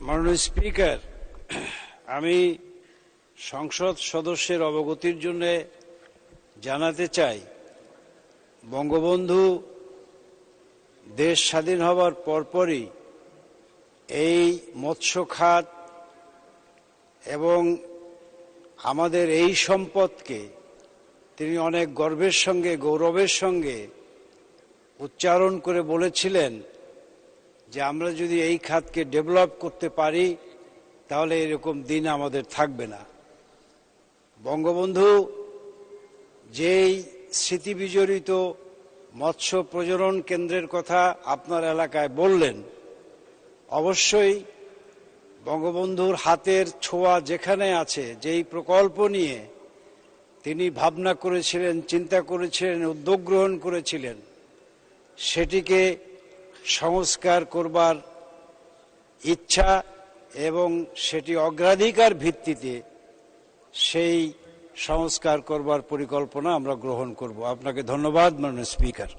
মাননীয় স্পিকার, আমি সংসদ সদস্যের অবগতির জন্য জানাতে চাই, বঙ্গবন্ধু দেশ স্বাধীন হবার পরপরই এই মৎস্য খাত এবং আমাদের এই সম্পদকে তিনি অনেক গর্বের সঙ্গে, গৌরবের সঙ্গে উচ্চারণ করে বলেছিলেন যে আমরা যদি এই খাতকে ডেভেলপ করতে পারি তাহলে এরকম দিন আমাদের থাকবে না। বঙ্গবন্ধু যেই স্মৃতিবিজড়িত মৎস্য প্রজনন কেন্দ্রের কথা আপনার এলাকায় বললেন, অবশ্যই বঙ্গবন্ধুর হাতের ছোঁয়া যেখানে আছে, যেই প্রকল্প নিয়ে তিনি ভাবনা করেছিলেন, চিন্তা করেছিলেন, উদ্যোগ গ্রহণ করেছিলেন, সেটিকে সংস্কার করবার ইচ্ছা এবং সেটি অগ্রাধিকার ভিত্তিতে সেই সংস্কার করবার পরিকল্পনা আমরা গ্রহণ করব। আপনাকে ধন্যবাদ মাননীয় স্পিকার।